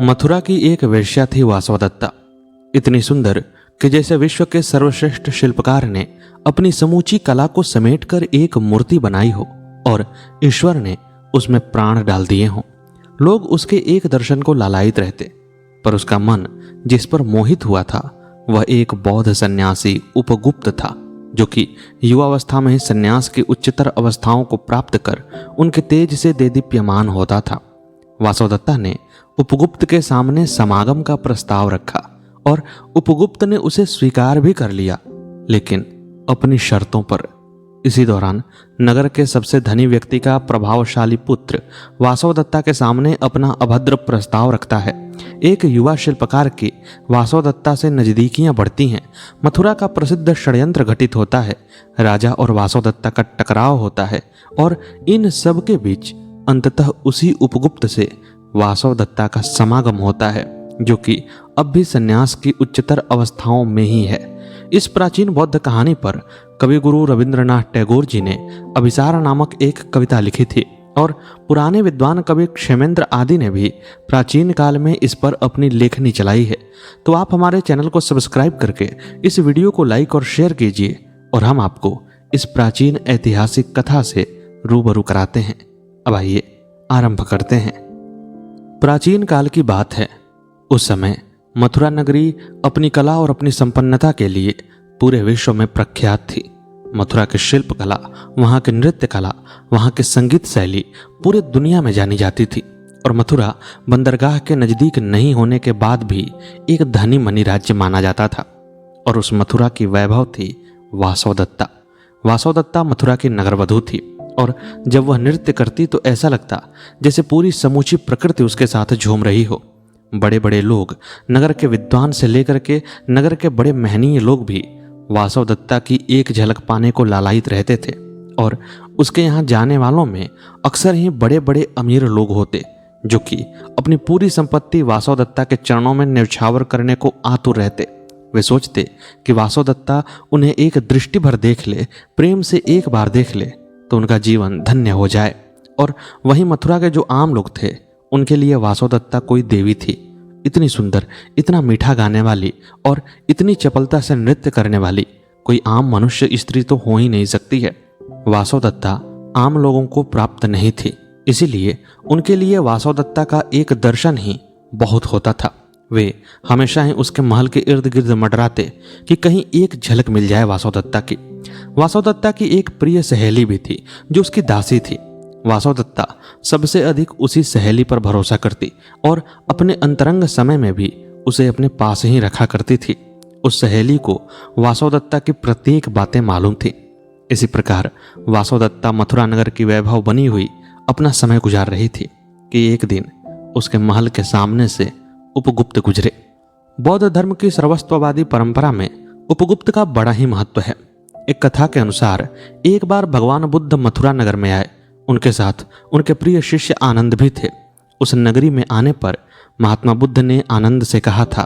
मथुरा की एक वेश्या थी वासवदत्ता। इतनी सुंदर कि जैसे विश्व के सर्वश्रेष्ठ शिल्पकार ने अपनी समूची कला को समेटकर एक मूर्ति बनाई हो और ईश्वर ने उसमें प्राण डाल दिए हों। लोग उसके एक दर्शन को लालायित रहते, पर उसका मन जिस पर मोहित हुआ था वह एक बौद्ध सन्यासी उपगुप्त था, जो कि युवावस्था में ही सन्यास की उच्चतर अवस्थाओं को प्राप्त कर उनके तेज से देदीप्यमान होता था। वासवदत्ता ने उपगुप्त के सामने समागम का प्रस्ताव रखा और उपगुप्त ने उसे स्वीकार भी कर लिया, लेकिन अपनी शर्तों पर। इसी दौरान नगर के सबसे धनी व्यक्ति का प्रभावशाली पुत्र वासवदत्ता के सामने अपना अभद्र प्रस्ताव रखता है। एक युवा शिल्पकार की वासवदत्ता से नजदीकियां बढ़ती हैं। मथुरा का प्रसिद्ध षड्यंत्र घटित होता है। राजा और वासवदत्ता का टकराव होता है और इन सब के बीच अंततः उसी उपगुप्त से वासवदत्ता का समागम होता है, जो कि अब भी सन्यास की उच्चतर अवस्थाओं में ही है। इस प्राचीन बौद्ध कहानी पर कविगुरु रविंद्रनाथ टैगोर जी ने अभिसार नामक एक कविता लिखी थी और पुराने विद्वान कवि क्षेमेंद्र आदि ने भी प्राचीन काल में इस पर अपनी लेखनी चलाई है। तो आप हमारे चैनल को सब्सक्राइब करके इस वीडियो को लाइक और शेयर कीजिए और हम आपको इस प्राचीन ऐतिहासिक कथा से रूबरू कराते हैं। अब आइए आरंभ करते हैं। प्राचीन काल की बात है। उस समय मथुरा नगरी अपनी कला और अपनी संपन्नता के लिए पूरे विश्व में प्रख्यात थी। मथुरा की शिल्प कला, वहाँ की नृत्य कला, वहाँ की संगीत शैली पूरी दुनिया में जानी जाती थी। और मथुरा बंदरगाह के नज़दीक नहीं होने के बाद भी एक धनी मनी राज्य माना जाता था। और उस मथुरा की वैभव थी वासवदत्ता। वासवदत्ता मथुरा की नगरवधू थी और जब वह नृत्य करती तो ऐसा लगता जैसे पूरी समूची प्रकृति उसके साथ झूम रही हो। बड़े बड़े लोग, नगर के विद्वान से लेकर के नगर के बड़े महनीय लोग भी वासवदत्ता की एक झलक पाने को लालायित रहते थे। और उसके यहाँ जाने वालों में अक्सर ही बड़े बड़े अमीर लोग होते, जो कि अपनी पूरी संपत्ति वासवदत्ता के चरणों में न्यौछावर करने को आतुर रहते। वे सोचते कि वासवदत्ता उन्हें एक दृष्टि भर देख ले, प्रेम से एक बार देख ले तो उनका जीवन धन्य हो जाए। और वहीं मथुरा के जो आम लोग थे, उनके लिए वासवदत्ता कोई देवी थी। इतनी सुंदर, इतना मीठा गाने वाली और इतनी चपलता से नृत्य करने वाली कोई आम मनुष्य स्त्री तो हो ही नहीं सकती है। वासवदत्ता आम लोगों को प्राप्त नहीं थी, इसीलिए उनके लिए वासवदत्ता का एक दर्शन ही बहुत होता था। वे हमेशा ही उसके महल के इर्द गिर्द मंडराते कि कहीं एक झलक मिल जाए वासवदत्ता की। वासवदत्ता की एक प्रिय सहेली भी थी जो उसकी दासी थी। वासवदत्ता सबसे अधिक उसी सहेली पर भरोसा करती और अपने अंतरंग समय में भी उसे अपने पास ही रखा करती थी। उस सहेली को वासवदत्ता की प्रत्येक बातें मालूम थी। इसी प्रकार वासवदत्ता मथुरा नगर की वैभव बनी हुई अपना समय गुजार रही थी कि एक दिन उसके महल के सामने से उपगुप्त गुजरे। बौद्ध धर्म की सर्वस्ववादी परंपरा में उपगुप्त का बड़ा ही महत्व है। एक कथा के अनुसार एक बार भगवान बुद्ध मथुरा नगर में आए। उनके साथ उनके प्रिय शिष्य आनंद भी थे। उस नगरी में आने पर महात्मा बुद्ध ने आनंद से कहा था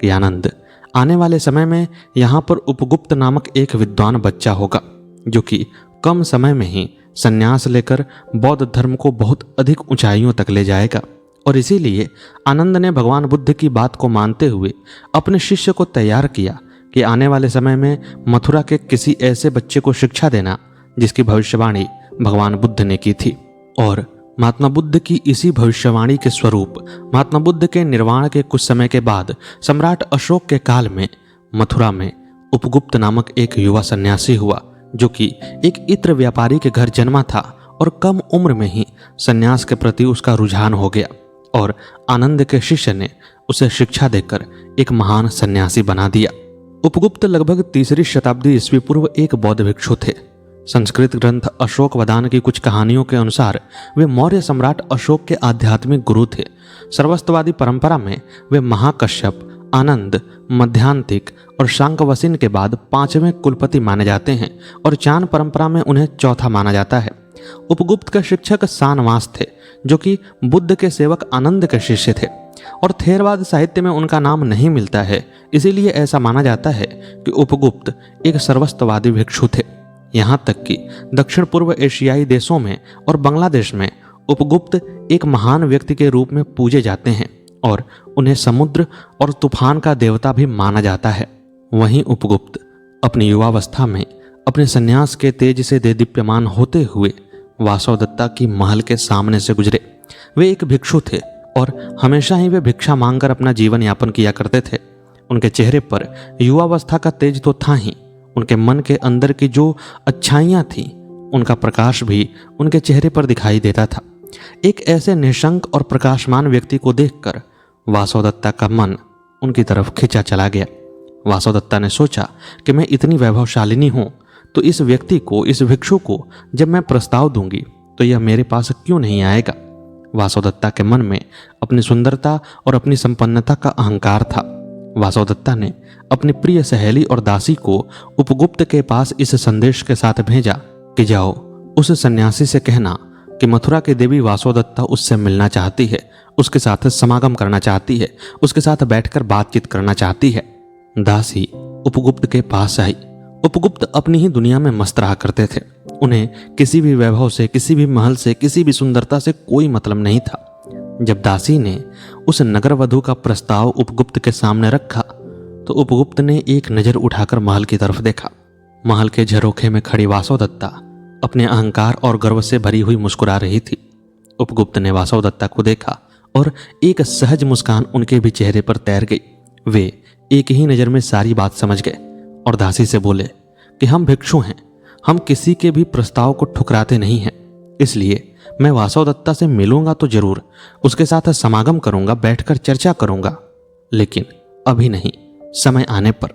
कि आनंद, आने वाले समय में यहाँ पर उपगुप्त नामक एक विद्वान बच्चा होगा, जो कि कम समय में ही संन्यास लेकर बौद्ध धर्म को बहुत अधिक ऊंचाइयों तक ले जाएगा। और इसीलिए आनंद ने भगवान बुद्ध की बात को मानते हुए अपने शिष्य को तैयार किया कि आने वाले समय में मथुरा के किसी ऐसे बच्चे को शिक्षा देना जिसकी भविष्यवाणी भगवान बुद्ध ने की थी। और महात्मा बुद्ध की इसी भविष्यवाणी के स्वरूप महात्मा बुद्ध के निर्वाण के कुछ समय के बाद सम्राट अशोक के काल में मथुरा में उपगुप्त नामक एक युवा सन्यासी हुआ, जो कि एक इत्र व्यापारी के घर जन्मा था और कम उम्र में ही सन्यास के प्रति उसका रुझान हो गया। और आनंद के शिष्य ने उसे शिक्षा देकर एक महान सन्यासी बना दिया। उपगुप्त लगभग 3री शताब्दी ईस्वी पूर्व एक बौद्ध भिक्षु थे। संस्कृत ग्रंथ अशोक वदान की कुछ कहानियों के अनुसार वे मौर्य सम्राट अशोक के आध्यात्मिक गुरु थे। सर्वस्ववादी परंपरा में वे महाकश्यप, आनंद, मध्यांतिक और शांकवसिन के बाद 5वें कुलपति माने जाते हैं और चान परंपरा में उन्हें चौथा माना जाता है। उपगुप्त के शिक्षक सानवास थे, जो कि बुद्ध के सेवक आनंद के शिष्य थे। और थेरवाद साहित्य में उनका नाम नहीं मिलता है, इसीलिए ऐसा माना जाता है कि उपगुप्त एक सर्वस्ववादी भिक्षु थे। यहाँ तक कि दक्षिण पूर्व एशियाई देशों में और बांग्लादेश में उपगुप्त एक महान व्यक्ति के रूप में पूजे जाते हैं। और उन्हें समुद्र और तूफान का देवता भी माना जाता है। वहीं उपगुप्त अपनी युवावस्था में अपने संन्यास के तेज से देदीप्यमान होते हुए वासवदत्ता की महल के सामने से गुजरे। वे एक भिक्षु थे और हमेशा ही वे भिक्षा मांगकर अपना जीवन यापन किया करते थे। उनके चेहरे पर युवावस्था का तेज तो था ही, उनके मन के अंदर की जो अच्छाइयाँ थीं उनका प्रकाश भी उनके चेहरे पर दिखाई देता था। एक ऐसे निशंक और प्रकाशमान व्यक्ति को देखकर वासवदत्ता का मन उनकी तरफ खिंचा चला गया। वासवदत्ता ने सोचा कि मैं इतनी वैभवशालिनी हूँ तो इस व्यक्ति को, इस भिक्षु को जब मैं प्रस्ताव दूंगी तो यह मेरे पास क्यों नहीं आएगा। वासवदत्ता के मन में अपनी सुंदरता और अपनी संपन्नता का अहंकार था। वासवदत्ता ने अपनी प्रिय सहेली और दासी को उपगुप्त के पास इस संदेश के साथ भेजा कि जाओ उस सन्यासी से कहना कि मथुरा की देवी वासवदत्ता उससे मिलना चाहती है, उसके साथ समागम करना चाहती है, उसके साथ बैठकर बातचीत करना चाहती है। दासी उपगुप्त के पास आई। उपगुप्त अपनी ही दुनिया में मस्त रहा करते थे। उन्हें किसी भी वैभव से, किसी भी महल से, किसी भी सुंदरता से कोई मतलब नहीं था। जब दासी ने उस नगर वधु का प्रस्ताव उपगुप्त के सामने रखा तो उपगुप्त ने एक नजर उठाकर महल की तरफ देखा। महल के झरोखे में खड़ी वासवदत्ता अपने अहंकार और गर्व से भरी हुई मुस्कुरा रही थी। उपगुप्त ने वासवदत्ता को देखा और एक सहज मुस्कान उनके भी चेहरे पर तैर गई। वे एक ही नजर में सारी बात समझ गए और दासी से बोले कि हम भिक्षु हैं, हम किसी के भी प्रस्ताव को ठुकराते नहीं हैं, इसलिए मैं वासवदत्ता से मिलूंगा तो जरूर, उसके साथ समागम करूंगा, बैठकर चर्चा करूंगा, लेकिन अभी नहीं, समय आने पर।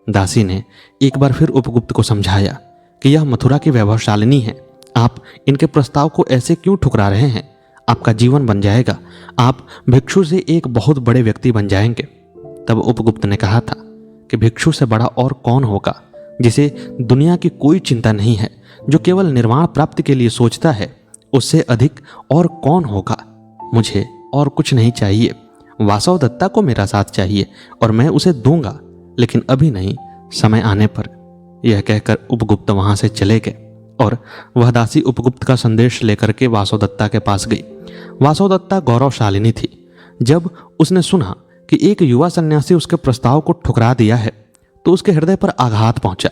दासी ने एक बार फिर उपगुप्त को समझाया कि यह मथुरा की वैभवशालिनी है, आप इनके प्रस्ताव को ऐसे क्यों ठुकरा रहे हैं। आपका जीवन बन जाएगा, आप भिक्षु से एक बहुत बड़े व्यक्ति बन जाएंगे। तब उपगुप्त ने कहा था कि भिक्षु से बड़ा और कौन होगा, जिसे दुनिया की कोई चिंता नहीं है, जो केवल निर्वाण प्राप्ति के लिए सोचता है, उससे अधिक और कौन होगा। मुझे और कुछ नहीं चाहिए, वासवदत्ता को मेरा साथ चाहिए और मैं उसे दूंगा, लेकिन अभी नहीं, समय आने पर। यह कहकर उपगुप्त वहां से चले गए और वह दासी उपगुप्त का संदेश लेकर के वासवदत्ता के पास गई। वासवदत्ता गौरवशालिनी थी। जब उसने सुना कि एक युवा सन्यासी उसके प्रस्ताव को ठुकरा दिया है तो उसके हृदय पर आघात पहुंचा।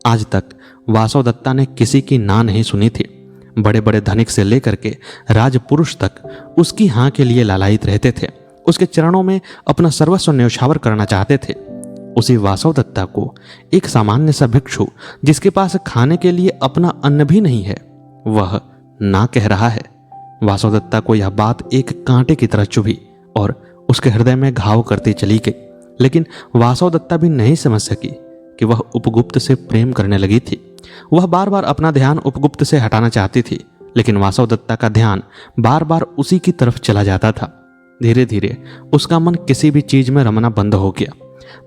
आज तक वासवदत्ता ने किसी की ना नहीं सुनी थी। बड़े बड़े धनिक से लेकर के राजपुरुष तक उसकी हाँ के लिए लालायित रहते थे, उसके चरणों में अपना सर्वस्व न्यौछावर करना चाहते थे। उसी वासवदत्ता को एक सामान्य सा भिक्षु, जिसके पास खाने के लिए अपना अन्न भी नहीं है, वह ना कह रहा है। वासवदत्ता को यह बात एक कांटे की तरह चुभी और उसके हृदय में घाव करती चली गई। लेकिन वासवदत्ता भी नहीं समझ सकी कि वह उपगुप्त से प्रेम करने लगी थी। वह बार बार अपना ध्यान उपगुप्त से हटाना चाहती थी, लेकिन वासवदत्ता का ध्यान बार बार उसी की तरफ चला जाता था। धीरे धीरे उसका मन किसी भी चीज में रमना बंद हो गया।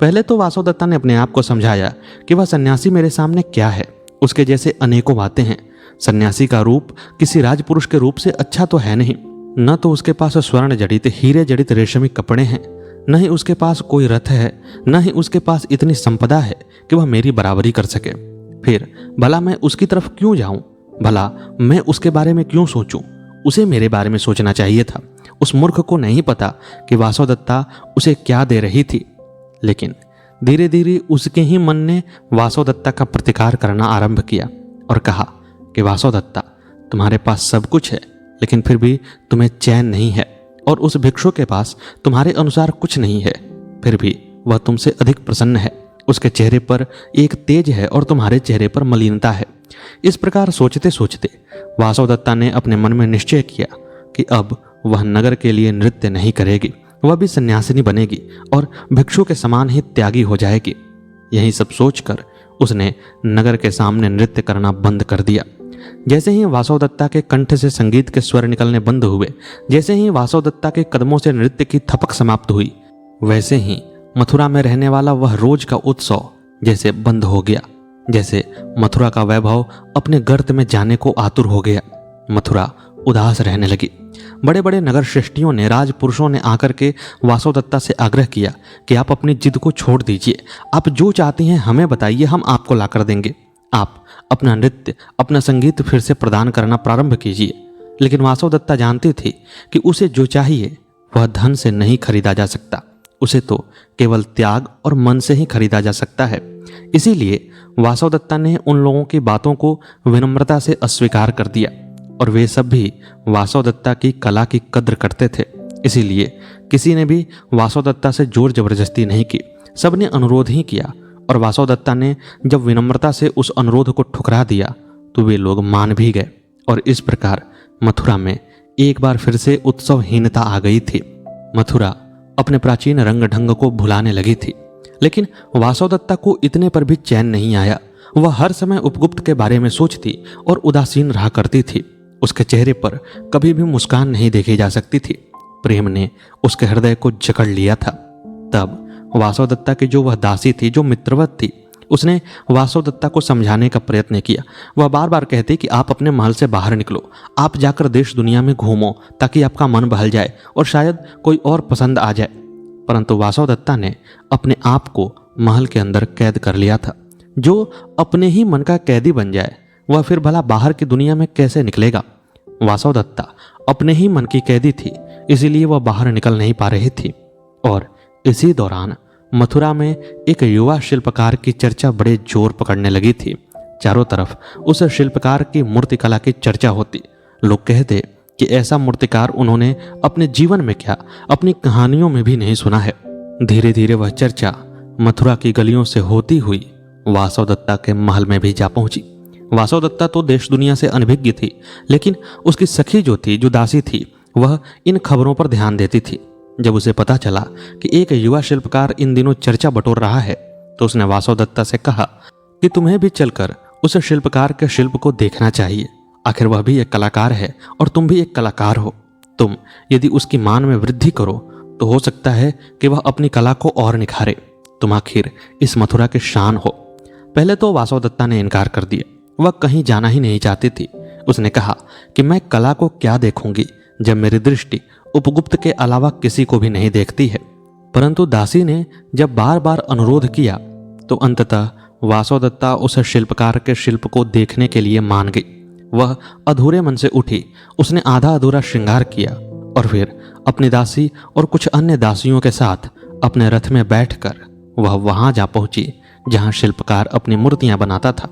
पहले तो वासवदत्ता ने अपने आप को समझाया कि वह सन्यासी मेरे सामने क्या है, उसके जैसे अनेकों बातें हैं। सन्यासी का रूप किसी राजपुरुष के रूप से अच्छा तो है नहीं, न तो उसके पास स्वर्ण जड़ित, हीरे जड़ित रेशमी कपड़े हैं, न ही उसके पास कोई रथ है, न ही उसके पास इतनी संपदा है कि वह मेरी बराबरी कर सके। फिर भला मैं उसकी तरफ क्यों जाऊं, भला मैं उसके बारे में क्यों सोचूं। उसे मेरे बारे में सोचना चाहिए था। उस मूर्ख को नहीं पता कि वासवदत्ता उसे क्या दे रही थी। लेकिन धीरे धीरे उसके ही मन ने वासवदत्ता का प्रतिकार करना आरंभ किया और कहा कि वासवदत्ता, तुम्हारे पास सब कुछ है, लेकिन फिर भी तुम्हें चैन नहीं है, और उस भिक्षु के पास तुम्हारे अनुसार कुछ नहीं है, फिर भी वह तुमसे अधिक प्रसन्न है। उसके चेहरे पर एक तेज है और तुम्हारे चेहरे पर मलिनता है। इस प्रकार सोचते सोचते वासवदत्ता ने अपने मन में निश्चय किया कि अब वह नगर के लिए नृत्य नहीं करेगी, वह भी सन्यासिनी बनेगी और भिक्षु के समान ही त्यागी हो जाएगी। यही सब सोचकर उसने नगर के सामने नृत्य करना बंद कर दिया। जैसे ही वासवदत्ता के कंठ से संगीत के स्वर निकलने बंद हुए, जैसे ही वासवदत्ता के कदमों से नृत्य की थपक समाप्त हुई, वैसे ही मथुरा में रहने वाला वह रोज का उत्सव जैसे बंद हो गया। जैसे मथुरा का वैभव अपने गर्त में जाने को आतुर हो गया। मथुरा उदास रहने लगी। बड़े बड़े नगर श्रेष्ठियों ने, राजपुरुषों ने आकर के वासवदत्ता से आग्रह किया कि आप अपनी जिद को छोड़ दीजिए, आप जो चाहती हैं हमें बताइए, हम आपको लाकर देंगे। आप अपना नृत्य, अपना संगीत फिर से प्रदान करना प्रारंभ कीजिए। लेकिन वासवदत्ता जानती थी कि उसे जो चाहिए वह धन से नहीं खरीदा जा सकता, उसे तो केवल त्याग और मन से ही खरीदा जा सकता है। इसीलिए वासवदत्ता ने उन लोगों की बातों को विनम्रता से अस्वीकार कर दिया, और वे सब भी वासवदत्ता की कला की कद्र करते थे। इसीलिए किसी ने भी वासवदत्ता से जोर जबरदस्ती नहीं की, सबने अनुरोध ही किया, और वासवदत्ता ने जब विनम्रता से उस अनुरोध को ठुकरा दिया तो वे लोग मान भी गए, और इस प्रकार मथुरा में एक बार फिर से उत्सवहीनता आ गई थी। मथुरा अपने प्राचीन रंग ढंग को भुलाने लगी थी, लेकिन वासवदत्ता को इतने पर भी चैन नहीं आया। वह हर समय उपगुप्त के बारे में सोचती और उदासीन रहा करती थी। उसके चेहरे पर कभी भी मुस्कान नहीं देखी जा सकती थी। प्रेम ने उसके हृदय को जकड़ लिया था। तब वासवदत्ता की जो वह दासी थी, जो मित्रवत थी, उसने वासवदत्ता को समझाने का प्रयत्न किया। वह बार बार कहती कि आप अपने महल से बाहर निकलो, आप जाकर देश दुनिया में घूमो, ताकि आपका मन बहल जाए और शायद कोई और पसंद आ जाए। परंतु वासवदत्ता ने अपने आप को महल के अंदर कैद कर लिया था। जो अपने ही मन का कैदी बन जाए, वह फिर भला बाहर की दुनिया में कैसे निकलेगा। वासवदत्ता अपने ही मन की कैदी थी, इसीलिए वह बाहर निकल नहीं पा रही थी। और इसी दौरान मथुरा में एक युवा शिल्पकार की चर्चा बड़े जोर पकड़ने लगी थी। चारों तरफ उस शिल्पकार की मूर्ति कला की चर्चा होती। लोग कहते कि ऐसा मूर्तिकार उन्होंने अपने जीवन में क्या, अपनी कहानियों में भी नहीं सुना है। धीरे धीरे वह चर्चा मथुरा की गलियों से होती हुई वासवदत्ता के महल में भी जा पहुंची। वासवदत्ता तो देश दुनिया से अनभिज्ञ थी, लेकिन उसकी सखी जो थी, जो दासी थी, वह इन खबरों पर ध्यान देती थी। जब उसे पता चला कि एक युवा शिल्पकार इन दिनों चर्चा बटोर रहा है, तो उसने वासवदत्ता से कहा कि तुम्हें भी चलकर उस शिल्पकार के शिल्प को देखना चाहिए। आखिर वह भी एक कलाकार है और तुम भी एक कलाकार हो। तुम यदि उसकी मान में वृद्धि करो तो हो सकता है कि वह अपनी कला को और निखारे। तुम आखिर इस मथुरा के शान हो। पहले तो वासवदत्ता ने इनकार कर दिया, वह कहीं जाना ही नहीं चाहती थी। उसने कहा कि मैं कला को क्या देखूंगी जब मेरी दृष्टि उपगुप्त के अलावा किसी को भी नहीं देखती है। परंतु दासी ने जब बार बार अनुरोध किया तो अंततः वासवदत्ता उस शिल्पकार के शिल्प को देखने के लिए मान गई। वह अधूरे मन से उठी, उसने आधा अधूरा श्रृंगार किया और फिर अपनी दासी और कुछ अन्य दासियों के साथ अपने रथ में बैठकर वह वहां जा पहुंची जहां शिल्पकार अपनी मूर्तियां बनाता था।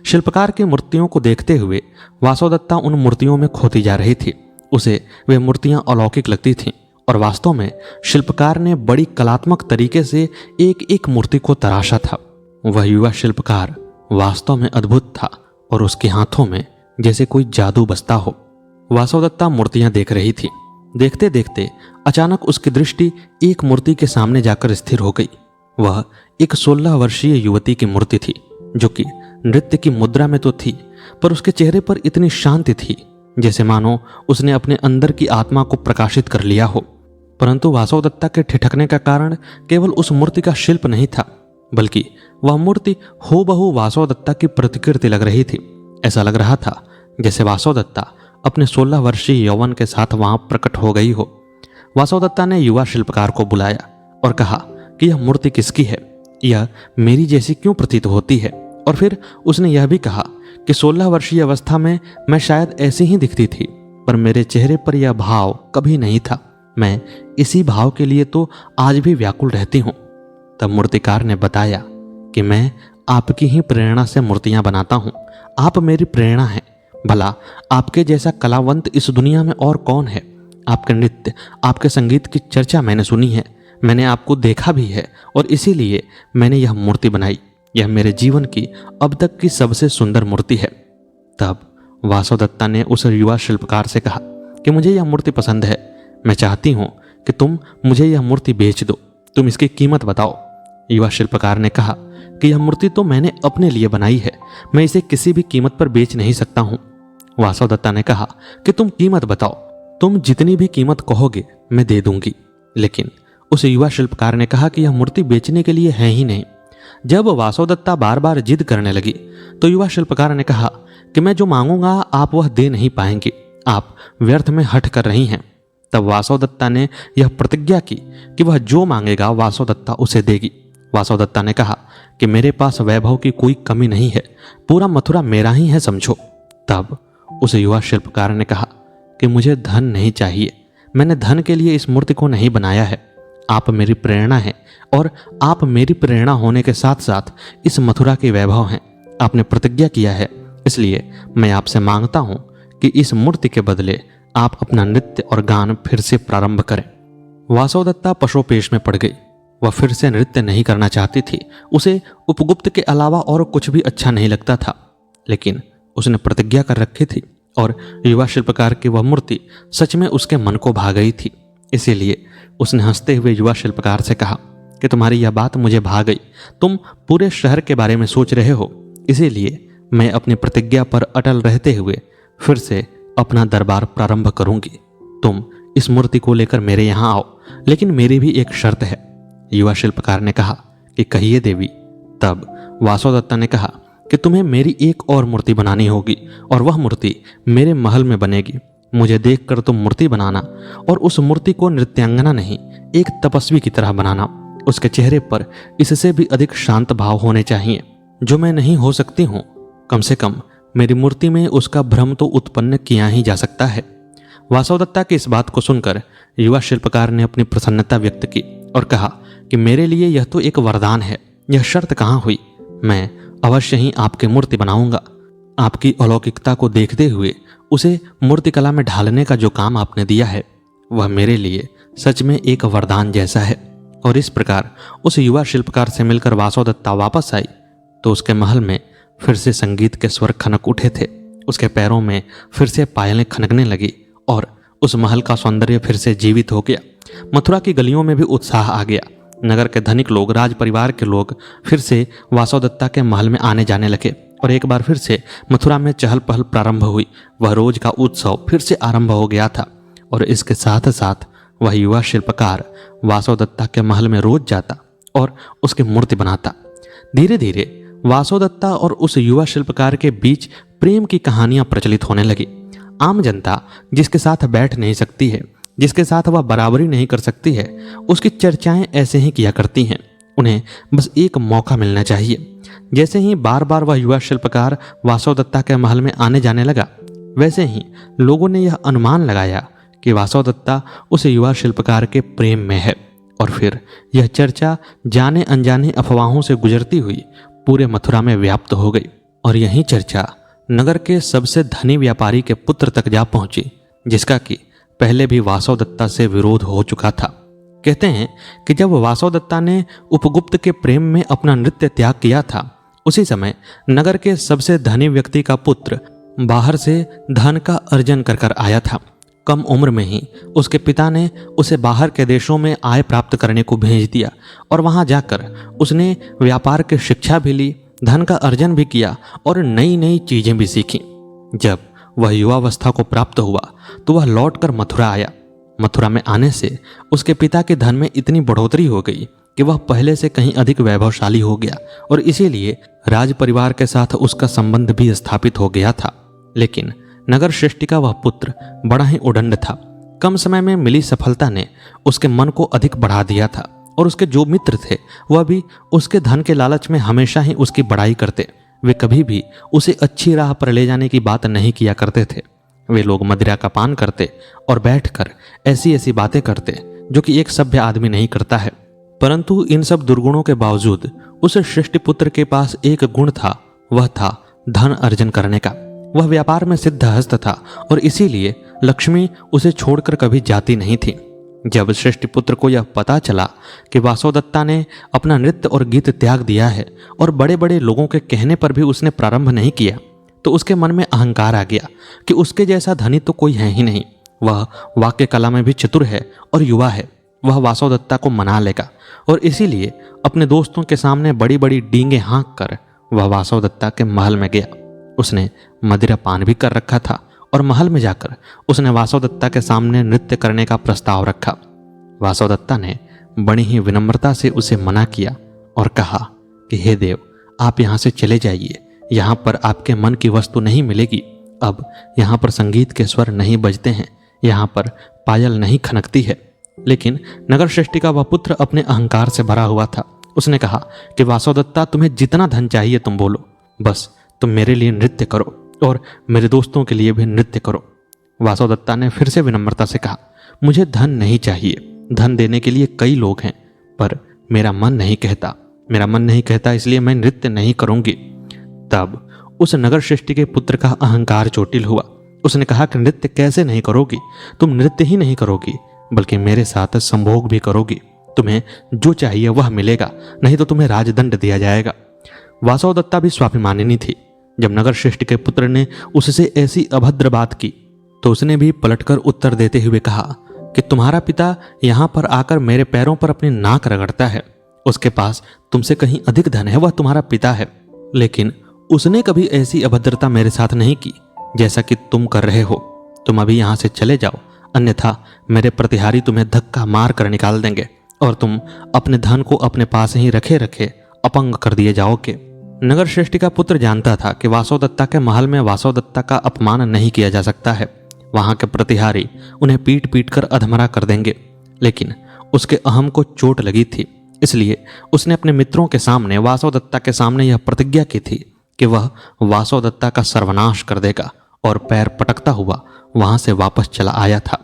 शिल्पकार की मूर्तियों को देखते हुए वासवदत्ता उन मूर्तियों में खोती जा रही थी। उसे वे मूर्तियां अलौकिक लगती थीं और वास्तव में शिल्पकार ने बड़ी कलात्मक तरीके से एक एक मूर्ति को तराशा था। वह युवा शिल्पकार वास्तव में अद्भुत था और उसके हाथों में जैसे कोई जादू बसता हो। वासवदत्ता मूर्तियां देख रही थी। देखते देखते अचानक उसकी दृष्टि एक मूर्ति के सामने जाकर स्थिर हो गई। वह एक 16 वर्षीय युवती की मूर्ति थी, जो कि नृत्य की मुद्रा में तो थी, पर उसके चेहरे पर इतनी शांति थी जैसे मानो उसने अपने अंदर की आत्मा को प्रकाशित कर लिया हो। परंतु वासवदत्ता के ठिठकने का कारण केवल उस मूर्ति का शिल्प नहीं था, बल्कि वह मूर्ति हूबहू वासवदत्ता की प्रतिकृति लग रही थी। ऐसा लग रहा था जैसे वासवदत्ता अपने 16 वर्षीय यौवन के साथ वहां प्रकट हो गई हो। वासवदत्ता ने युवा शिल्पकार को बुलाया और कहा कि यह मूर्ति किसकी है, यह मेरी जैसी क्यों प्रतीत होती है। और फिर उसने यह भी कहा कि 16 वर्षीय अवस्था में मैं शायद ऐसी ही दिखती थी, पर मेरे चेहरे पर यह भाव कभी नहीं था। मैं इसी भाव के लिए तो आज भी व्याकुल रहती हूँ। तब मूर्तिकार ने बताया कि मैं आपकी ही प्रेरणा से मूर्तियां बनाता हूँ। आप मेरी प्रेरणा हैं। भला आपके जैसा कलावंत इस दुनिया में और कौन है। आपके नृत्य, आपके संगीत की चर्चा मैंने सुनी है, मैंने आपको देखा भी है, और इसीलिए मैंने यह मूर्ति बनाई। यह मेरे जीवन की अब तक की सबसे सुंदर मूर्ति है। तब वासवदत्ता ने उस युवा शिल्पकार से कहा कि मुझे यह मूर्ति पसंद है। मैं चाहती हूँ कि तुम मुझे यह मूर्ति बेच दो। तुम इसकी कीमत बताओ। युवा शिल्पकार ने कहा कि यह मूर्ति तो मैंने अपने लिए बनाई है, मैं इसे किसी भी कीमत पर बेच नहीं सकता हूँ। वासवदत्ता ने कहा कि तुम कीमत बताओ, तुम जितनी भी कीमत कहोगे मैं दे दूंगी। लेकिन उस युवा शिल्पकार ने कहा कि यह मूर्ति बेचने के लिए है ही नहीं। जब वासवदत्ता बार बार जिद करने लगी तो युवा शिल्पकार ने कहा कि मैं जो मांगूंगा आप वह दे नहीं पाएंगे, आप व्यर्थ में हठ कर रही हैं। तब वासवदत्ता ने यह प्रतिज्ञा की कि वह जो मांगेगा वासवदत्ता उसे देगी। वासवदत्ता ने कहा कि मेरे पास वैभव की कोई कमी नहीं है, पूरा मथुरा मेरा ही है, समझो। तब उस युवा शिल्पकार ने कहा कि मुझे धन नहीं चाहिए, मैंने धन के लिए इस मूर्ति को नहीं बनाया है। आप मेरी प्रेरणा हैं और आप मेरी प्रेरणा होने के साथ साथ इस मथुरा के वैभव हैं। आपने प्रतिज्ञा किया है, इसलिए मैं आपसे मांगता हूं कि इस मूर्ति के बदले आप अपना नृत्य और गान फिर से प्रारंभ करें। वासवदत्ता पशोपेश में पड़ गई। वह फिर से नृत्य नहीं करना चाहती थी। उसे उपगुप्त के अलावा और कुछ भी अच्छा नहीं लगता था, लेकिन उसने प्रतिज्ञा कर रखी थी और युवा शिल्पकार की वह मूर्ति सच में उसके मन को भा गई थी। इसीलिए उसने हंसते हुए युवा शिल्पकार से कहा कि तुम्हारी यह बात मुझे भा गई। तुम पूरे शहर के बारे में सोच रहे हो, इसीलिए मैं अपनी प्रतिज्ञा पर अटल रहते हुए फिर से अपना दरबार प्रारंभ करूंगी। तुम इस मूर्ति को लेकर मेरे यहाँ आओ, लेकिन मेरी भी एक शर्त है। युवा शिल्पकार ने कहा कि कहिए देवी। तब वासवदत्ता ने कहा कि तुम्हें मेरी एक और मूर्ति बनानी होगी और वह मूर्ति मेरे महल में बनेगी। मुझे देखकर तुम मूर्ति बनाना और उस मूर्ति को नृत्यांगना नहीं, एक तपस्वी की तरह बनाना। उसके चेहरे पर इससे भी अधिक शांत भाव होने चाहिए, जो मैं नहीं हो सकती हूँ। कम से कम मेरी मूर्ति में उसका भ्रम तो उत्पन्न किया ही जा सकता है। वासवदत्ता की इस बात को सुनकर युवा शिल्पकार ने अपनी प्रसन्नता व्यक्त की और कहा कि मेरे लिए यह तो एक वरदान है, यह शर्त कहाँ हुई। मैं अवश्य ही आपकी मूर्ति बनाऊंगा। आपकी अलौकिकता को देखते हुए उसे मूर्तिकला में ढालने का जो काम आपने दिया है, वह मेरे लिए सच में एक वरदान जैसा है। और इस प्रकार उस युवा शिल्पकार से मिलकर वासवदत्ता वापस आई तो उसके महल में फिर से संगीत के स्वर खनक उठे थे। उसके पैरों में फिर से पायलें खनकने लगी और उस महल का सौंदर्य फिर से जीवित हो गया। मथुरा की गलियों में भी उत्साह आ गया। नगर के धनिक लोग, राज परिवार के लोग फिर से वासवदत्ता के महल में आने जाने लगे और एक बार फिर से मथुरा में चहल पहल प्रारंभ हुई। वह रोज का उत्सव फिर से आरंभ हो गया था और इसके साथ साथ वह युवा शिल्पकार वासवदत्ता के महल में रोज जाता और उसकी मूर्ति बनाता। धीरे धीरे वासवदत्ता और उस युवा शिल्पकार के बीच प्रेम की कहानियां प्रचलित होने लगी। आम जनता जिसके साथ बैठ नहीं सकती है, जिसके साथ वह बराबरी नहीं कर सकती है, उसकी चर्चाएं ऐसे ही किया करती हैं। उन्हें बस एक मौका मिलना चाहिए। जैसे ही बार बार वह युवा शिल्पकार वासवदत्ता के महल में आने जाने लगा, वैसे ही लोगों ने यह अनुमान लगाया कि वासवदत्ता उस युवा शिल्पकार के प्रेम में है। और फिर यह चर्चा जाने अनजाने अफवाहों से गुजरती हुई पूरे मथुरा में व्याप्त हो गई और यही चर्चा नगर के सबसे धनी व्यापारी के पुत्र तक जा पहुंची, जिसका कि पहले भी वासवदत्ता से विरोध हो चुका था। कहते हैं कि जब वासवदत्ता ने उपगुप्त के प्रेम में अपना नृत्य त्याग किया था, उसी समय नगर के सबसे धनी व्यक्ति का पुत्र बाहर से धन का अर्जन कर कर आया था। कम उम्र में ही उसके पिता ने उसे बाहर के देशों में आय प्राप्त करने को भेज दिया और वहां जाकर उसने व्यापार की शिक्षा भी ली, धन का अर्जन भी किया और नई नई चीजें भी सीखी। जब वह युवावस्था को प्राप्त हुआ तो वह लौटकर मथुरा आया। मथुरा में आने से उसके पिता के धन में इतनी बढ़ोतरी हो गई कि वह पहले से कहीं अधिक वैभवशाली हो गया और इसीलिए राज परिवार के साथ उसका संबंध भी स्थापित हो गया था। लेकिन नगर श्रेष्ठी का वह पुत्र बड़ा ही उदंड था। कम समय में मिली सफलता ने उसके मन को अधिक बढ़ा दिया था और उसके जो मित्र थे वह भी उसके धन के लालच में हमेशा ही उसकी बड़ाई करते। वे कभी भी उसे अच्छी राह पर ले जाने की बात नहीं किया करते थे। वे लोग मदिरा का पान करते और बैठकर ऐसी ऐसी बातें करते जो कि एक सभ्य आदमी नहीं करता है। परंतु इन सब दुर्गुणों के बावजूद उस श्रेष्ठ पुत्र के पास एक गुण था, वह था धन अर्जन करने का। वह व्यापार में सिद्धहस्त था और इसीलिए लक्ष्मी उसे छोड़कर कभी जाती नहीं थी। जब श्रेष्ठ पुत्र को यह पता चला कि वासवदत्ता ने अपना नृत्य और गीत त्याग दिया है और बड़े बड़े लोगों के कहने पर भी उसने प्रारंभ नहीं किया, तो उसके मन में अहंकार आ गया कि उसके जैसा धनी तो कोई है ही नहीं। वह वाक्य कला में भी चतुर है और युवा है। वह वासवदत्ता को मना लेगा और इसीलिए अपने दोस्तों के सामने बड़ी बड़ी डींगे हाँक कर वह वासवदत्ता के महल में गया। उसने मदिरा पान भी कर रखा था और महल में जाकर उसने वासवदत्ता के सामने नृत्य करने का प्रस्ताव रखा। वासवदत्ता ने बड़ी ही विनम्रता से उसे मना किया और कहा कि हे देव, आप यहाँ से चले जाइए। यहाँ पर आपके मन की वस्तु नहीं मिलेगी। अब यहाँ पर संगीत के स्वर नहीं बजते हैं, यहाँ पर पायल नहीं खनकती है। लेकिन नगर श्रेष्ठी का वह पुत्र अपने अहंकार से भरा हुआ था। उसने कहा कि वासवदत्ता, तुम्हें जितना धन चाहिए तुम बोलो, बस तुम मेरे लिए नृत्य करो और मेरे दोस्तों के लिए भी नृत्य करो। वासवदत्ता ने फिर से विनम्रता से कहा, मुझे धन नहीं चाहिए। धन देने के लिए कई लोग हैं, पर मेरा मन नहीं कहता, इसलिए मैं नृत्य नहीं करूंगी। तब उस नगर श्रेष्ठी के पुत्र का अहंकार चोटिल हुआ। उसने कहा कि नृत्य कैसे नहीं करोगी? तुम नृत्य ही नहीं करोगी, बल्कि मेरे साथ संभोग भी करोगी। तुम्हें जो चाहिए वह मिलेगा, नहीं तो तुम्हें राजदंड दिया जाएगा। वासवदत्ता भी स्वाभिमानिनी थी। जब नगर श्रेष्ठ के पुत्र ने उससे ऐसी अभद्र बात की तो उसने भी पलटकर उत्तर देते हुए कहा कि तुम्हारा पिता यहाँ पर आकर मेरे पैरों पर अपनी नाक रगड़ता है। उसके पास तुमसे कहीं अधिक धन है, वह तुम्हारा पिता है, लेकिन उसने कभी ऐसी अभद्रता मेरे साथ नहीं की जैसा कि तुम कर रहे हो। तुम अभी यहाँ से चले जाओ, अन्यथा मेरे प्रतिहारी तुम्हें धक्का मार कर निकाल देंगे और तुम अपने धन को अपने पास ही रखे रखे अपंग कर दिए जाओगे। नगर श्रेष्ठी का पुत्र जानता था कि वासवदत्ता के महल में वासवदत्ता का अपमान नहीं किया जा सकता है। वहां के प्रतिहारी उन्हें पीट पीट कर अधमरा कर देंगे, लेकिन उसके अहम को चोट लगी थी। इसलिए उसने अपने मित्रों के सामने, वासवदत्ता के सामने यह प्रतिज्ञा की थी कि वह वासवदत्ता का सर्वनाश कर देगा, और पैर पटकता हुआ वहां से वापस चला आया था।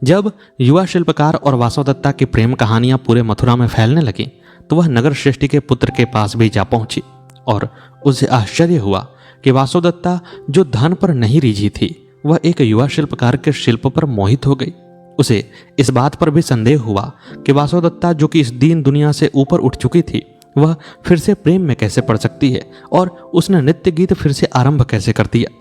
जब युवा शिल्पकार और वासवदत्ता की प्रेम कहानियां पूरे मथुरा में फैलने लगी तो वह नगर श्रेष्ठी के पुत्र के पास भी जा पहुंची और उसे आश्चर्य हुआ कि वासवदत्ता, जो धन पर नहीं रीझी थी, वह एक युवा शिल्पकार के शिल्प पर मोहित हो गई। उसे इस बात पर भी संदेह हुआ कि वासवदत्ता, जो कि इस दीन दुनिया से ऊपर उठ चुकी थी, वह फिर से प्रेम में कैसे पड़ सकती है और उसने नृत्य गीत फिर से आरंभ कैसे कर दिया।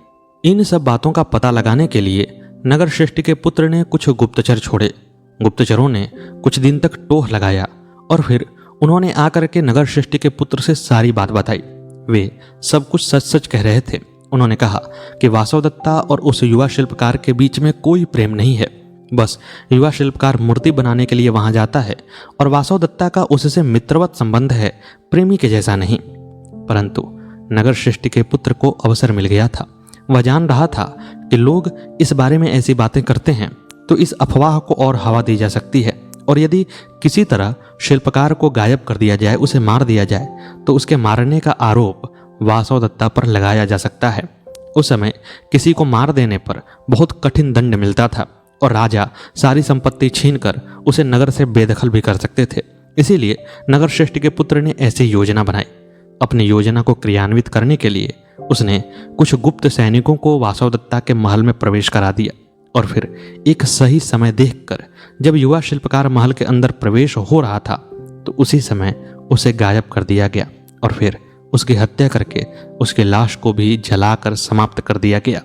इन सब बातों का पता लगाने के लिए नगर श्रेष्ठी के पुत्र ने कुछ गुप्तचर छोड़े। गुप्तचरों ने कुछ दिन तक टोह लगाया और फिर उन्होंने आकर के नगर श्रेष्ठी के पुत्र से सारी बात बताई। वे सब कुछ सच सच कह रहे थे। उन्होंने कहा कि वासवदत्ता और उस युवा शिल्पकार के बीच में कोई प्रेम नहीं है। बस युवा शिल्पकार मूर्ति बनाने के लिए वहां जाता है और वासवदत्ता का उससे मित्रवत संबंध है, प्रेमी के जैसा नहीं। परंतु नगर श्रेष्ठी के पुत्र को अवसर मिल गया था। वह जान रहा था कि लोग इस बारे में ऐसी बातें करते हैं तो इस अफवाह को और हवा दी जा सकती है, और यदि किसी तरह शिल्पकार को गायब कर दिया जाए, उसे मार दिया जाए, तो उसके मारने का आरोप वासवदत्ता पर लगाया जा सकता है। उस समय किसी को मार देने पर बहुत कठिन दंड मिलता था और राजा सारी संपत्ति छीनकर उसे नगर से बेदखल भी कर सकते थे। इसीलिए नगर श्रेष्ठ के पुत्र ने ऐसी योजना बनाई। अपनी योजना को क्रियान्वित करने के लिए उसने कुछ गुप्त सैनिकों को वासवदत्ता के महल में प्रवेश करा दिया और फिर एक सही समय देखकर, जब युवा शिल्पकार महल के अंदर प्रवेश हो रहा था, तो उसी समय उसे गायब कर दिया गया और फिर उसकी हत्या करके उसकी लाश को भी जलाकर समाप्त कर दिया गया।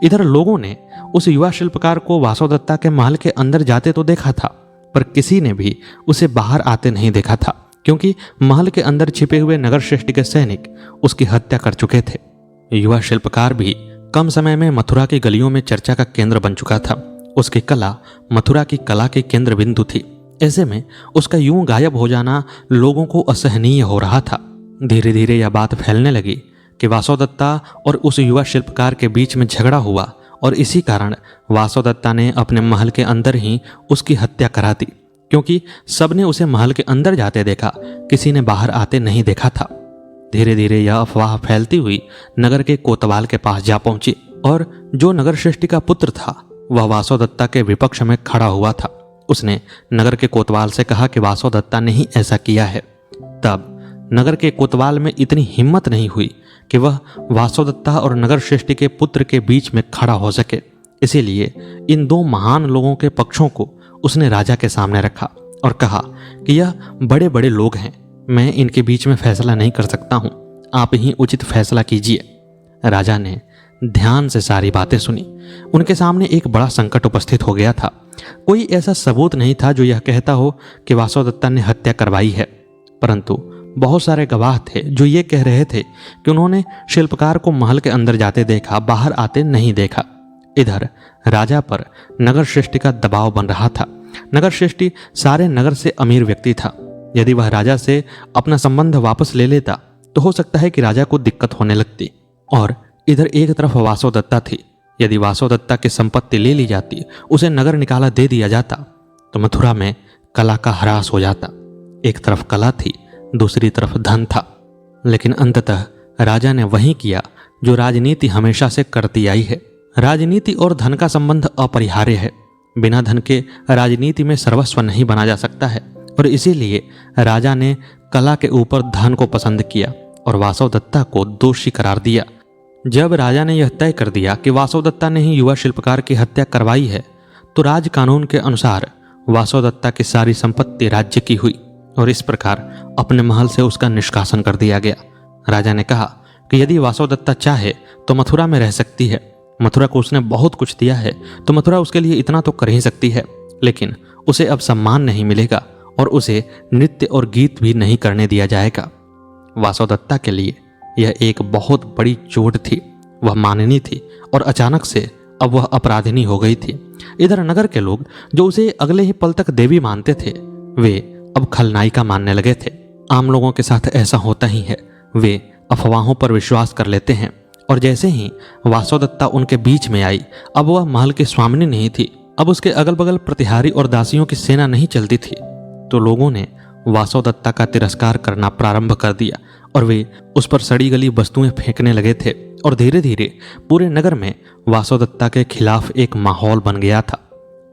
इधर लोगों ने उस युवा शिल्पकार को वासवदत्ता के महल के अंदर जाते तो देखा था, पर किसी ने भी उसे बाहर आते नहीं देखा था, क्योंकि महल के अंदर छिपे हुए नगर श्रेष्ठ के सैनिक उसकी हत्या कर चुके थे। युवा शिल्पकार भी कम समय में मथुरा की गलियों में चर्चा का केंद्र बन चुका था। उसकी कला मथुरा की कला के केंद्र बिंदु थी। ऐसे में उसका यूं गायब हो जाना लोगों को असहनीय हो रहा था। धीरे धीरे यह बात फैलने लगी कि वासवदत्ता और उस युवा शिल्पकार के बीच में झगड़ा हुआ और इसी कारण वासवदत्ता ने अपने महल के अंदर ही उसकी हत्या करा दी, क्योंकि सबने उसे महल के अंदर जाते देखा, किसी ने बाहर आते नहीं देखा था। धीरे धीरे यह अफवाह फैलती हुई नगर के कोतवाल के पास जा पहुंची और जो नगर श्रेष्ठी का पुत्र था वह वासवदत्ता के विपक्ष में खड़ा हुआ था। उसने नगर के कोतवाल से कहा कि वासवदत्ता ने ही ऐसा किया है। तब नगर के कोतवाल में इतनी हिम्मत नहीं हुई कि वह वासवदत्ता और नगर श्रेष्ठी के पुत्र के बीच में खड़ा हो सके। इसीलिए इन दो महान लोगों के पक्षों को उसने राजा के सामने रखा और कहा कि यह बड़े बड़े लोग हैं, मैं इनके बीच में फैसला नहीं कर सकता हूं, आप ही उचित फैसला कीजिए। राजा ने ध्यान से सारी बातें सुनी। उनके सामने एक बड़ा संकट उपस्थित हो गया था। कोई ऐसा सबूत नहीं था जो यह कहता हो कि वासवदत्ता ने हत्या करवाई है, परंतु बहुत सारे गवाह थे जो ये कह रहे थे कि उन्होंने शिल्पकार को महल के अंदर जाते देखा, बाहर आते नहीं देखा। इधर राजा पर नगर श्रेष्ठी का दबाव बन रहा था। नगर श्रेष्ठी सारे नगर से अमीर व्यक्ति था। यदि वह राजा से अपना संबंध वापस ले लेता तो हो सकता है कि राजा को दिक्कत होने लगती। और इधर एक तरफ वासवदत्ता थी। यदि वासवदत्ता की संपत्ति ले ली जाती, उसे नगर निकाला दे दिया जाता, तो मथुरा में कला का ह्रास हो जाता। एक तरफ कला थी, दूसरी तरफ धन था। लेकिन अंततः राजा ने वही किया जो राजनीति हमेशा से करती आई है। राजनीति और धन का संबंध अपरिहार्य है। बिना धन के राजनीति में सर्वस्व नहीं बना जा सकता है और इसीलिए राजा ने कला के ऊपर धन को पसंद किया और वासवदत्ता को दोषी करार दिया। जब राजा ने यह तय कर दिया कि वासवदत्ता ने ही युवा शिल्पकार की हत्या करवाई है तो राज कानून के अनुसार वासवदत्ता की सारी संपत्ति राज्य की हुई और इस प्रकार अपने महल से उसका निष्कासन कर दिया गया। राजा ने कहा कि यदि वासवदत्ता चाहे तो मथुरा में रह सकती है, मथुरा को उसने बहुत कुछ दिया है तो मथुरा उसके लिए इतना तो कर ही सकती है, लेकिन उसे अब सम्मान नहीं मिलेगा और उसे नृत्य और गीत भी नहीं करने दिया जाएगा। वासवदत्ता के लिए यह एक बहुत बड़ी चोट थी। वह माननी थी और अचानक से अब वह अपराधिनी हो गई थी। इधर नगर के लोग जो उसे अगले ही पल तक देवी मानते थे वे अब खलनायिका मानने लगे थे। आम लोगों के साथ ऐसा होता ही है, वे अफवाहों पर विश्वास कर लेते हैं और जैसे ही वासवदत्ता उनके बीच में आई अब वह महल की स्वामिनी नहीं थी, अब उसके अगल बगल प्रतिहारी और दासियों की सेना नहीं चलती थी। तो लोगों ने वासवदत्ता का तिरस्कार करना प्रारंभ कर दिया और वे उस पर सड़ी गली वस्तुएं फेंकने लगे थे और धीरे धीरे पूरे नगर में वासवदत्ता के खिलाफ एक माहौल बन गया था।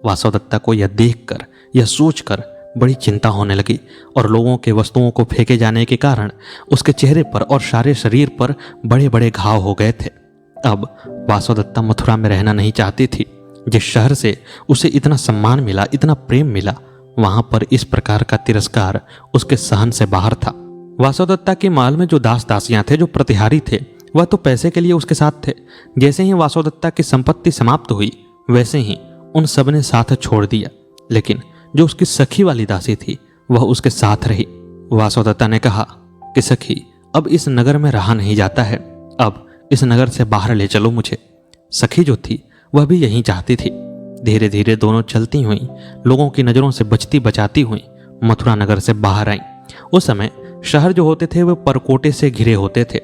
वासवदत्ता को यह देखकर, यह सोचकर बड़ी चिंता होने लगी और लोगों के वस्तुओं को फेंके जाने के कारण उसके चेहरे पर और सारे शरीर पर बड़े बड़े घाव हो गए थे। अब वासवदत्ता मथुरा में रहना नहीं चाहती थी। जिस शहर से उसे इतना सम्मान मिला, इतना प्रेम मिला, वहां पर इस प्रकार का तिरस्कार उसके सहन से बाहर था। वासवदत्ता के महल में जो दास दासियां थे, जो प्रतिहारी थे, वह तो पैसे के लिए उसके साथ थे। जैसे ही वासवदत्ता की संपत्ति समाप्त हुई वैसे ही उन सब ने साथ छोड़ दिया, लेकिन जो उसकी सखी वाली दासी थी वह उसके साथ रही। वासवदत्ता ने कहा कि सखी, अब इस नगर में रहा नहीं जाता है, अब इस नगर से बाहर ले चलो मुझे। सखी जो थी वह भी यही चाहती थी। धीरे धीरे दोनों चलती हुई, लोगों की नजरों से बचती बचाती हुई मथुरा नगर से बाहर आई। उस समय शहर जो होते थे वे परकोटे से घिरे होते थे।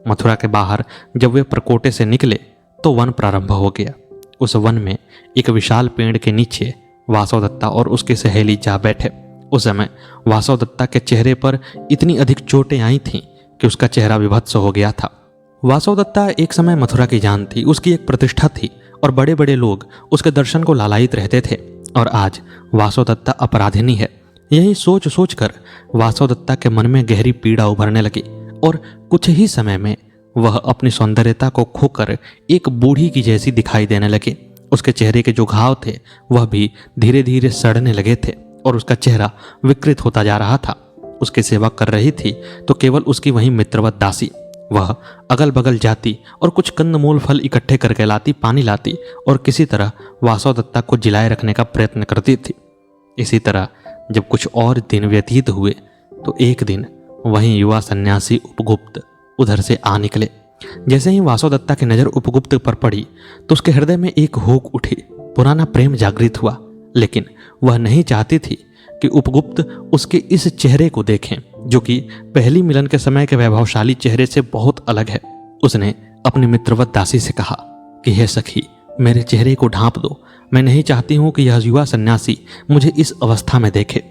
मथुरा के बाहर जब वे परकोटे से निकले तो वन प्रारंभ हो गया। उस वन में एक विशाल पेड़ के नीचे वासवदत्ता और उसकी सहेली जा बैठे। उस समय वासवदत्ता के चेहरे पर इतनी अधिक चोटें आई थीं कि उसका चेहरा विभत्स हो गया था। वासवदत्ता एक समय मथुरा की जान थी, उसकी एक प्रतिष्ठा थी और बड़े बड़े लोग उसके दर्शन को लालायित रहते थे। और आज वासवदत्ता अपराधिनी है, यही सोच सोच कर वासवदत्ता के मन में गहरी पीड़ा उभरने लगी और कुछ ही समय में वह अपनी सौंदर्यता को खोकर एक बूढ़ी की जैसी दिखाई देने लगी। उसके चेहरे के जो घाव थे वह भी धीरे धीरे सड़ने लगे थे और उसका चेहरा विकृत होता जा रहा था। उसकी सेवा कर रही थी तो केवल उसकी वही मित्रवत दासी। वह अगल बगल जाती और कुछ कंदमूल फल इकट्ठे करके लाती, पानी लाती और किसी तरह वासवदत्ता को जिलाए रखने का प्रयत्न करती थी। इसी तरह जब कुछ और दिन व्यतीत हुए तो एक दिन वहीं युवा सन्यासी उपगुप्त उधर से आ निकले। जैसे ही वासवदत्ता की नजर उपगुप्त पर पड़ी तो उसके हृदय में एक हुक उठी, पुराना प्रेम जागृत हुआ। लेकिन वह नहीं चाहती थी कि उपगुप्त उसके इस चेहरे को देखें जो कि पहली मिलन के समय के वैभवशाली चेहरे से बहुत अलग है। उसने अपनी मित्रवत दासी से कहा कि हे सखी, मेरे चेहरे को ढांप दो, मैं नहीं चाहती हूं कि यह युवा सन्यासी मुझे इस अवस्था में देखे।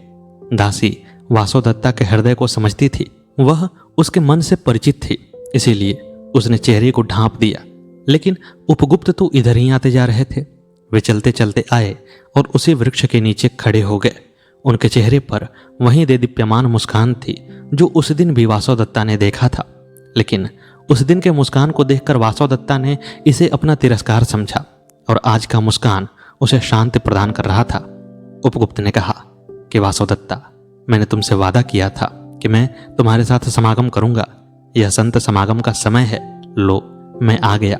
दासी वासवदत्ता के हृदय को समझती थी, वह उसके मन से परिचित थी, इसीलिए उसने चेहरे को ढांप दिया। लेकिन उपगुप्त तो इधर ही आते जा रहे थे। वे चलते चलते आए और उसी वृक्ष के नीचे खड़े हो गए। उनके चेहरे पर वही देदीप्यमान मुस्कान थी जो उस दिन भी वासवदत्ता ने देखा था। लेकिन उस दिन के मुस्कान को देखकर वासवदत्ता ने इसे अपना तिरस्कार समझा और आज का मुस्कान उसे शांति प्रदान कर रहा था। उपगुप्त ने कहा कि वासवदत्ता, मैंने तुमसे वादा किया था कि मैं तुम्हारे साथ समागम करूंगा। यह संत समागम का समय है, लो मैं आ गया।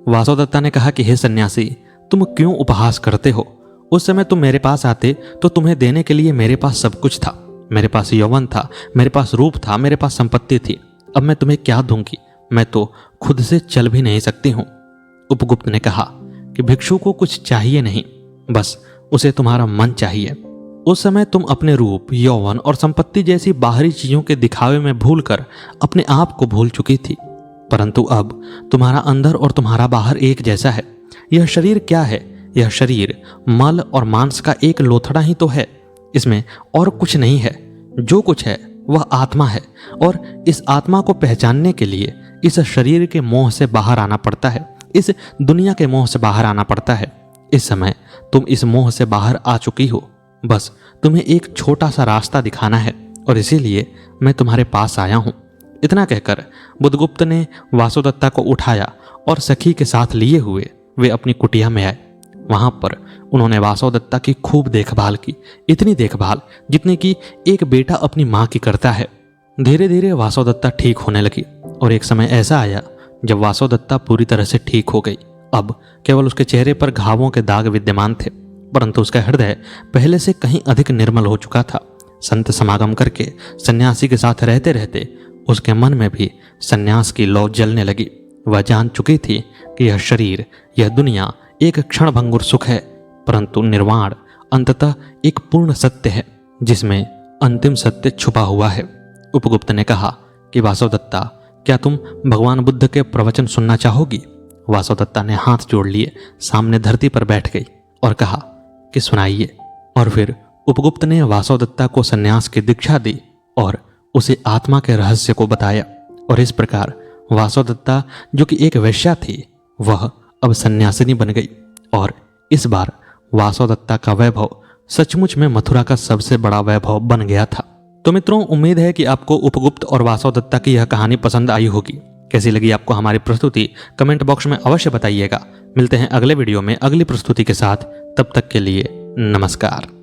वासवदत्ता ने कहा कि हे सन्यासी, तुम क्यों उपहास करते हो? उस समय तुम मेरे पास आते तो तुम्हें देने के लिए मेरे पास सब कुछ था। मेरे पास यौवन था, मेरे पास रूप था, मेरे पास संपत्ति थी। अब मैं तुम्हें क्या दूंगी? मैं तो खुद से चल भी नहीं सकती हूं। उपगुप्त ने कहा कि भिक्षु को कुछ चाहिए नहीं, बस उसे तुम्हारा मन चाहिए। उस समय तुम अपने रूप, यौवन और संपत्ति जैसी बाहरी चीजों के दिखावे में भूलकर अपने आप को भूल चुकी थी, परंतु अब तुम्हारा अंदर और तुम्हारा बाहर एक जैसा है। यह शरीर क्या है? यह शरीर मल और मांस का एक लोथड़ा ही तो है, इसमें और कुछ नहीं है। जो कुछ है वह आत्मा है और इस आत्मा को पहचानने के लिए इस शरीर के मोह से बाहर आना पड़ता है, इस दुनिया के मोह से बाहर आना पड़ता है। इस समय तुम इस मोह से बाहर आ चुकी हो, बस तुम्हें एक छोटा सा रास्ता दिखाना है और इसीलिए मैं तुम्हारे पास आया हूं। इतना कहकर बुद्धगुप्त ने वासुदत्ता को उठाया और सखी के साथ लिए हुए वे अपनी कुटिया में आए। वहां पर उन्होंने वासुदत्ता की खूब देखभाल की, इतनी देखभाल जितनी कि एक बेटा अपनी मां की करता है। धीरे धीरे वासुदत्ता ठीक होने लगी और एक समय ऐसा आया जब वासुदत्ता पूरी तरह से ठीक हो गई। अब केवल उसके चेहरे पर घावों के दाग विद्यमान थे, परंतु उसका हृदय पहले से कहीं अधिक निर्मल हो चुका था। संत समागम करके सन्यासी के साथ रहते रहते उसके मन में भी सन्यास की लौ जलने लगी। वह जान चुकी थी कि यह शरीर, यह दुनिया एक क्षणभंगुर सुख है, परंतु निर्वाण अंततः एक पूर्ण सत्य है जिसमें अंतिम सत्य छुपा हुआ है। उपगुप्त ने कहा कि वासुदत्ता, क्या तुम भगवान बुद्ध के प्रवचन सुनना चाहोगी? वासुदत्ता ने हाथ जोड़ लिए सामने धरती पर बैठ गई और कहा कि सुनाइए। और फिर उपगुप्त ने वासुदत्ता को सन्यास की दीक्षा दी और उसे आत्मा के रहस्य को बताया। और इस प्रकार वासुदत्ता, जो कि एक वेश्या थी, वह अब सन्यासिनी बन गई। और इस बार वासुदत्ता का वैभव सचमुच में मथुरा का सबसे बड़ा वैभव बन गया था। तो मित्रों, उम्मीद है कि आपको उपगुप्त और वासुदत्ता की यह कहानी पसंद आई होगी। कैसी लगी आपको हमारी प्रस्तुति कमेंट बॉक्स में अवश्य बताइएगा। मिलते हैं अगले वीडियो में अगली प्रस्तुति के साथ। तब तक के लिए नमस्कार।